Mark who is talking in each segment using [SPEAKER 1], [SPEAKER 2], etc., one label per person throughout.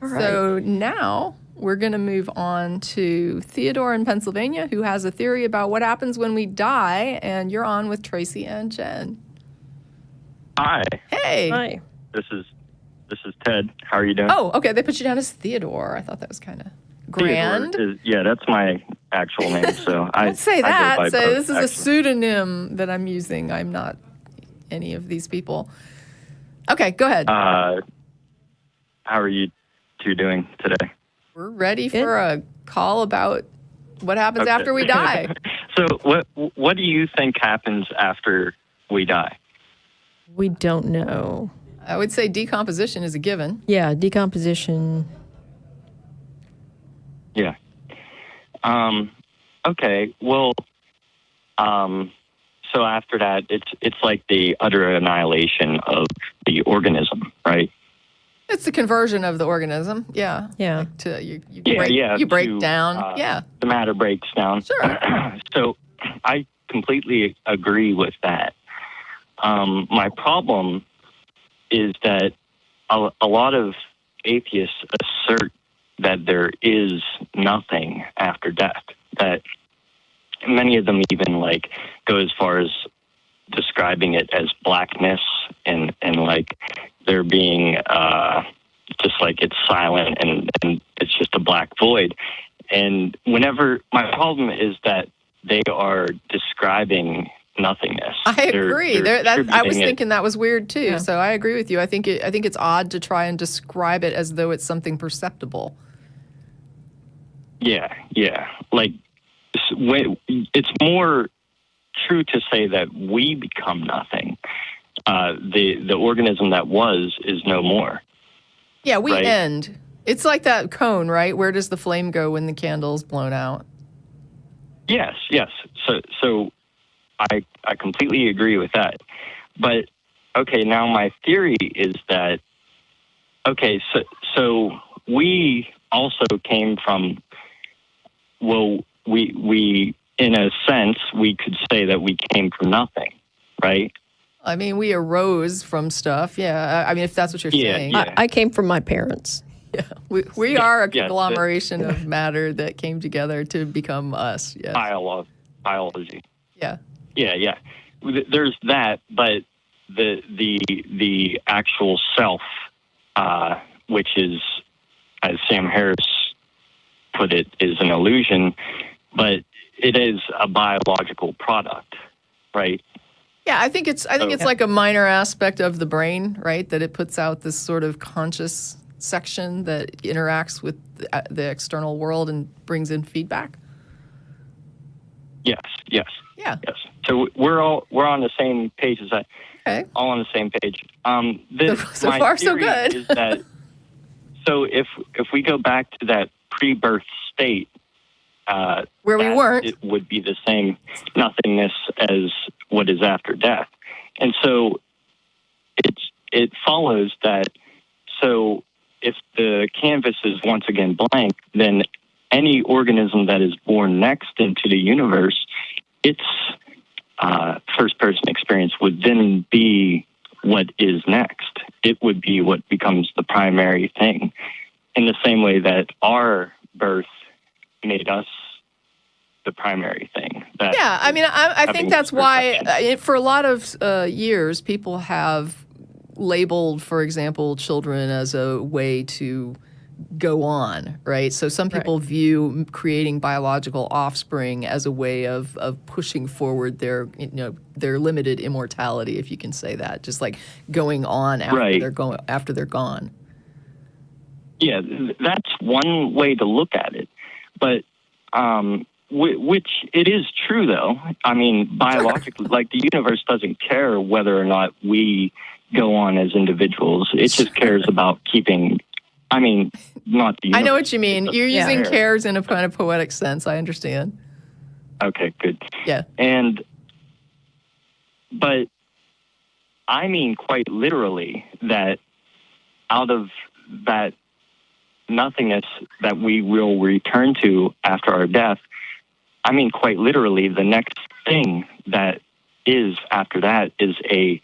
[SPEAKER 1] All right.
[SPEAKER 2] So now we're going to move on to Theodore in Pennsylvania, who has a theory about what happens when we die. And you're on with Tracy and Jen.
[SPEAKER 3] Hi.
[SPEAKER 2] Hey.
[SPEAKER 1] Hi.
[SPEAKER 3] This is Ted. How are you doing?
[SPEAKER 2] Oh, okay. They put you down as Theodore. I thought that was kind of grand.
[SPEAKER 3] Yeah, that's my actual name. So
[SPEAKER 2] Don't say that.
[SPEAKER 3] I go by
[SPEAKER 2] Say
[SPEAKER 3] both,
[SPEAKER 2] this is a
[SPEAKER 3] actually.
[SPEAKER 2] pseudonym that I'm using. I'm not any of these people. Okay, go ahead.
[SPEAKER 3] How are you two doing today?
[SPEAKER 2] We're ready for a call about what happens
[SPEAKER 3] Okay.
[SPEAKER 2] after we die.
[SPEAKER 3] So what do you think happens after we die?
[SPEAKER 1] We don't know.
[SPEAKER 2] I would say decomposition is a given.
[SPEAKER 1] Yeah, decomposition.
[SPEAKER 3] Yeah. Okay. Well, so after that, it's like the utter annihilation of the organism, right?
[SPEAKER 2] It's the conversion of the organism. Yeah.
[SPEAKER 1] Yeah.
[SPEAKER 2] Like you break down. Yeah.
[SPEAKER 3] The matter breaks down.
[SPEAKER 2] Sure.
[SPEAKER 3] So I completely agree with that. My problem is that a lot of atheists assert that there is nothing after death. That many of them even like go as far as describing it as blackness and like there being just like it's silent and it's just a black void. And whenever my problem is that they are describing nothingness.
[SPEAKER 2] I agree. I was thinking that was weird too.
[SPEAKER 1] Yeah.
[SPEAKER 2] So I agree with you. I think it's odd to try and describe it as though it's something perceptible.
[SPEAKER 3] Yeah. Like it's more true to say that we become nothing. The organism that was is no more.
[SPEAKER 2] Yeah, we
[SPEAKER 3] right?
[SPEAKER 2] end. It's like that cone, right? Where does the flame go when the candle's blown out?
[SPEAKER 3] Yes. So I completely agree with that. But okay, now my theory is that so we also came from, well, we in a sense we could say that we came from nothing, right?
[SPEAKER 2] I mean, we arose from stuff. Yeah. I mean, if that's what you're saying.
[SPEAKER 3] Yeah.
[SPEAKER 1] I came from my parents.
[SPEAKER 2] Yeah. We are a conglomeration of matter that came together to become us. Yes.
[SPEAKER 3] Biology.
[SPEAKER 2] Yeah.
[SPEAKER 3] Yeah. There's that, but the actual self, which is, as Sam Harris put it, is an illusion, but it is a biological product, right?
[SPEAKER 2] Yeah, I think it's like a minor aspect of the brain, right? That it puts out this sort of conscious section that interacts with the external world and brings in feedback.
[SPEAKER 3] Yes.
[SPEAKER 2] Yeah.
[SPEAKER 3] Yes. So we're on the same page as that.
[SPEAKER 2] Okay.
[SPEAKER 3] All on the same page.
[SPEAKER 2] So far, so good.
[SPEAKER 3] Is that, so if we go back to that pre-birth state,
[SPEAKER 2] where we weren't,
[SPEAKER 3] it would be the same nothingness as what is after death. And so it follows that, so if the canvas is once again blank, then any organism that is born next into the universe, its first-person experience would then be what is next. It would be what becomes the primary thing, in the same way that our birth made us the primary thing.
[SPEAKER 2] Yeah, I mean, I think that's why for a lot of years, people have labeled, for example, children as a way to go on, right? So some people view creating biological offspring as a way of pushing forward their limited immortality, if you can say that, just like going on after they're gone.
[SPEAKER 3] Yeah, that's one way to look at it, but which it is true though. I mean, biologically, like the universe doesn't care whether or not we go on as individuals. It just cares about keeping. I mean, not the universe.
[SPEAKER 2] I know what you mean. You're using cares in a kind of poetic sense. I understand.
[SPEAKER 3] Okay, good.
[SPEAKER 2] Yeah.
[SPEAKER 3] But I mean quite literally that out of that nothingness that we will return to after our death, I mean quite literally the next thing that is after that is a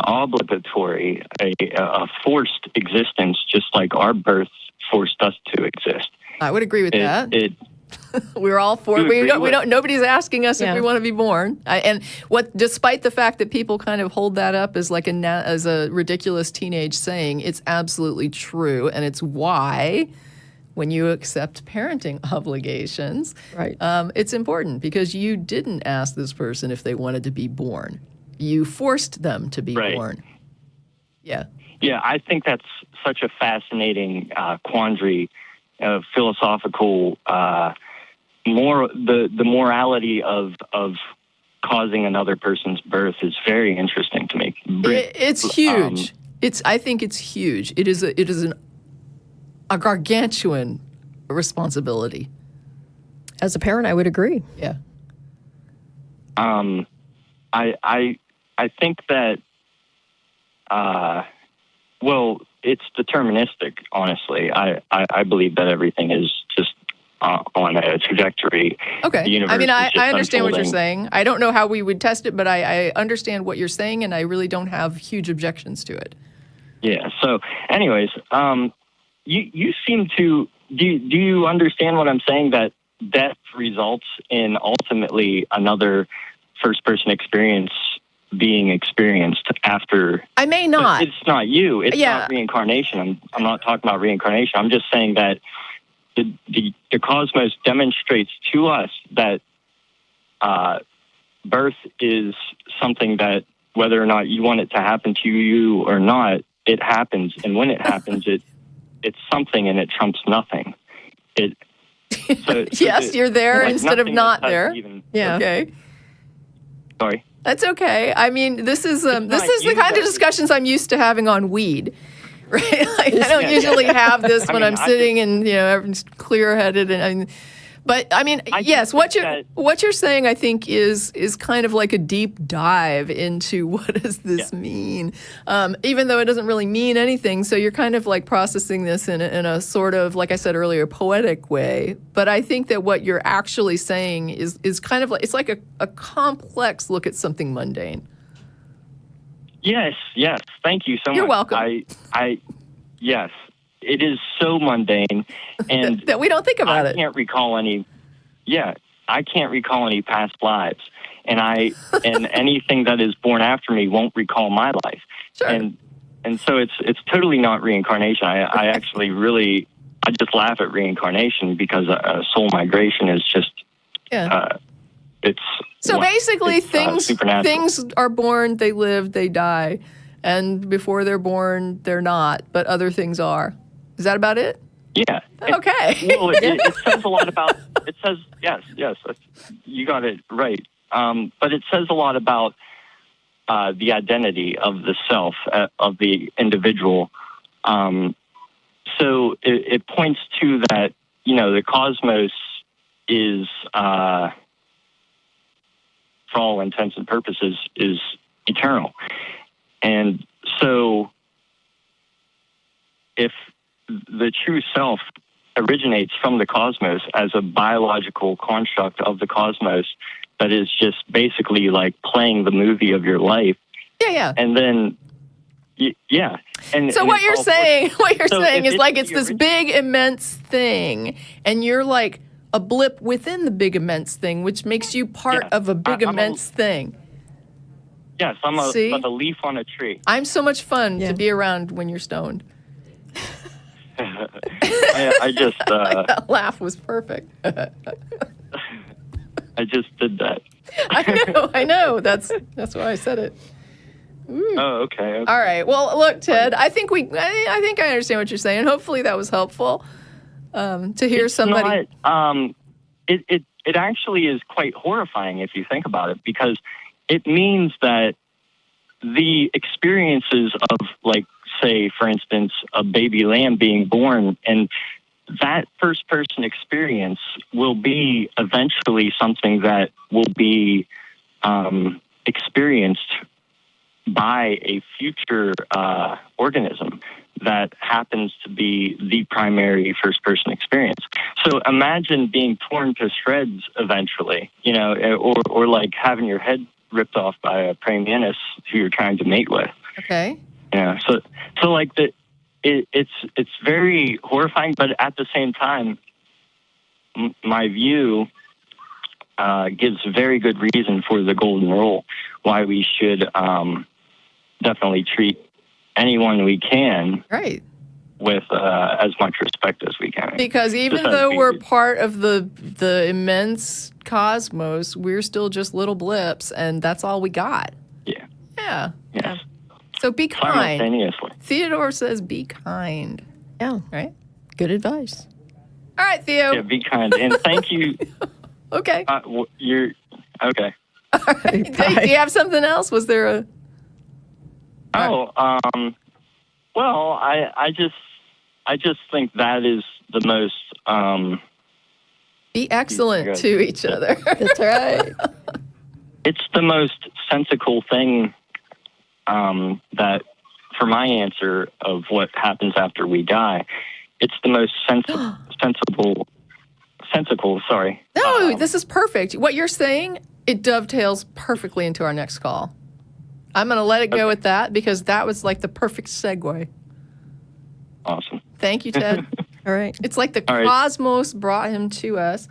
[SPEAKER 3] obligatory, a forced existence, just like our birth forced us to exist.
[SPEAKER 2] I would agree with that. We're all for
[SPEAKER 3] You
[SPEAKER 2] it.
[SPEAKER 3] agree with-
[SPEAKER 2] Nobody's asking us if
[SPEAKER 1] Yeah.
[SPEAKER 2] we want to be born. Despite the fact that people kind of hold that up as like as a ridiculous teenage saying, it's absolutely true, and it's why when you accept parenting obligations,
[SPEAKER 1] Right.
[SPEAKER 2] it's important because you didn't ask this person if they wanted to be born. You forced them to be
[SPEAKER 3] Right.
[SPEAKER 2] born. Yeah.
[SPEAKER 3] Yeah, I think that's such a fascinating quandary, philosophical. The morality of causing another person's birth is very interesting to me.
[SPEAKER 2] It's huge. I think it's huge. It is a gargantuan responsibility.
[SPEAKER 1] As a parent, I would agree.
[SPEAKER 2] Yeah.
[SPEAKER 3] I think that well, it's deterministic. Honestly, I believe that everything is just on a trajectory.
[SPEAKER 2] Okay.
[SPEAKER 3] The universe
[SPEAKER 2] I mean,
[SPEAKER 3] is
[SPEAKER 2] I
[SPEAKER 3] just
[SPEAKER 2] understand what you're
[SPEAKER 3] unfolding.
[SPEAKER 2] saying. I don't know how we would test it, but I understand what you're saying, and I really don't have huge objections to it.
[SPEAKER 3] Yeah. So, anyways, you seem to do you understand what I'm saying? That death results in ultimately another first-person experience being experienced after.
[SPEAKER 2] I may
[SPEAKER 3] But
[SPEAKER 2] not.
[SPEAKER 3] it's not you. It's
[SPEAKER 2] Yeah.
[SPEAKER 3] not reincarnation. I'm not talking about reincarnation. I'm just saying that the cosmos demonstrates to us that birth is something that, whether or not you want it to happen to you or not, it happens. And when it happens, it's something, and it trumps nothing.
[SPEAKER 2] Yes, you're there
[SPEAKER 3] like
[SPEAKER 2] instead of
[SPEAKER 3] nothing
[SPEAKER 2] not
[SPEAKER 3] has
[SPEAKER 2] there.
[SPEAKER 3] even-
[SPEAKER 1] Yeah.
[SPEAKER 2] Okay.
[SPEAKER 3] Sorry.
[SPEAKER 2] That's okay. I mean, this is the
[SPEAKER 3] not
[SPEAKER 2] kind
[SPEAKER 3] you
[SPEAKER 2] of
[SPEAKER 3] that-
[SPEAKER 2] discussions I'm used to having on weed. Right? Like, I don't
[SPEAKER 3] Yeah,
[SPEAKER 2] usually
[SPEAKER 3] yeah.
[SPEAKER 2] have this
[SPEAKER 3] I
[SPEAKER 2] when
[SPEAKER 3] mean,
[SPEAKER 2] I'm
[SPEAKER 3] I
[SPEAKER 2] sitting and everyone's clear-headed but I mean,
[SPEAKER 3] I
[SPEAKER 2] yes,
[SPEAKER 3] just
[SPEAKER 2] what
[SPEAKER 3] think
[SPEAKER 2] you're saying, I think, is kind of like a deep dive into what does this mean, even though it doesn't really mean anything. So you're kind of like processing this in a sort of, like I said earlier, poetic way. But I think that what you're actually saying is kind of like, it's like a complex look at something mundane.
[SPEAKER 3] Yes. Thank you so much.
[SPEAKER 2] You're welcome.
[SPEAKER 3] Yes, it is so mundane, and
[SPEAKER 2] that we don't think about
[SPEAKER 3] I
[SPEAKER 2] it.
[SPEAKER 3] can't recall any. Yeah, I can't recall any past lives, and anything that is born after me won't recall my life.
[SPEAKER 2] Sure.
[SPEAKER 3] And so it's totally not reincarnation. I actually really I just laugh at reincarnation because soul migration is just it's
[SPEAKER 2] So basically,
[SPEAKER 3] supernatural.
[SPEAKER 2] things are born, they live, they die, and before they're born, they're not, but other things are. Is that about it?
[SPEAKER 3] Yeah.
[SPEAKER 2] Okay.
[SPEAKER 3] Well, it says a lot about. It says yes, you got it right. But it says a lot about the identity of the self, of the individual. So it points to that. The cosmos is, for all intents and purposes, is eternal, and so if the true self originates from the cosmos as a biological construct of the cosmos that is just basically like playing the movie of your life.
[SPEAKER 2] Yeah.
[SPEAKER 3] And then, yeah. And
[SPEAKER 2] So what you're saying is like it's this
[SPEAKER 3] original-
[SPEAKER 2] big, immense thing, and you're like a blip within the big, immense thing, which makes you part
[SPEAKER 3] Yeah.
[SPEAKER 2] of a big,
[SPEAKER 3] I'm
[SPEAKER 2] immense thing.
[SPEAKER 3] Yes, I'm
[SPEAKER 2] See?
[SPEAKER 3] like a leaf on a tree.
[SPEAKER 2] I'm so much fun
[SPEAKER 1] Yeah.
[SPEAKER 2] to be around when you're stoned.
[SPEAKER 3] I just
[SPEAKER 2] That laugh was perfect.
[SPEAKER 3] I just did that.
[SPEAKER 2] I know. That's why I said it.
[SPEAKER 3] Oh, okay.
[SPEAKER 2] All right. Well, look, Ted. I think I understand what you're saying. Hopefully, that was helpful to hear somebody.
[SPEAKER 3] It actually is quite horrifying if you think about it, because it means that the experiences of, like, say, for instance, a baby lamb being born, and that first person experience will be eventually something that will be experienced by a future organism that happens to be the primary first person experience. So imagine being torn to shreds eventually, or like having your head ripped off by a praying mantis who you're trying to mate with.
[SPEAKER 2] Okay.
[SPEAKER 3] Yeah. So like it's very horrifying, but at the same time, my view gives very good reason for the golden rule, why we should definitely treat anyone we can
[SPEAKER 2] Right.
[SPEAKER 3] with as much respect as we can.
[SPEAKER 2] Because even
[SPEAKER 3] Just
[SPEAKER 2] though
[SPEAKER 3] as
[SPEAKER 2] we're
[SPEAKER 3] we-
[SPEAKER 2] part of the immense cosmos, we're still just little blips, and that's all we got.
[SPEAKER 3] Yeah.
[SPEAKER 2] Yeah.
[SPEAKER 3] Yes.
[SPEAKER 2] So be kind.
[SPEAKER 3] Simultaneously.
[SPEAKER 2] Theodore says be kind.
[SPEAKER 1] Yeah.
[SPEAKER 2] Right?
[SPEAKER 1] Good advice.
[SPEAKER 2] All right, Theo.
[SPEAKER 3] Yeah, be kind. And thank you.
[SPEAKER 2] Okay.
[SPEAKER 3] You're okay.
[SPEAKER 2] Do you have something else? Was there a...
[SPEAKER 3] Oh, well, I just think that is the most
[SPEAKER 2] Be excellent to each other.
[SPEAKER 1] That's right.
[SPEAKER 3] it's the most sensical thing that for my answer of what happens after we die, it's the most sensical, sorry.
[SPEAKER 2] No, this is perfect. What you're saying, it dovetails perfectly into our next call. I'm going to let it go with that because that was like the perfect segue.
[SPEAKER 3] Awesome.
[SPEAKER 2] Thank you, Ted.
[SPEAKER 1] All right.
[SPEAKER 2] It's like the
[SPEAKER 3] All right.
[SPEAKER 2] cosmos brought him to us.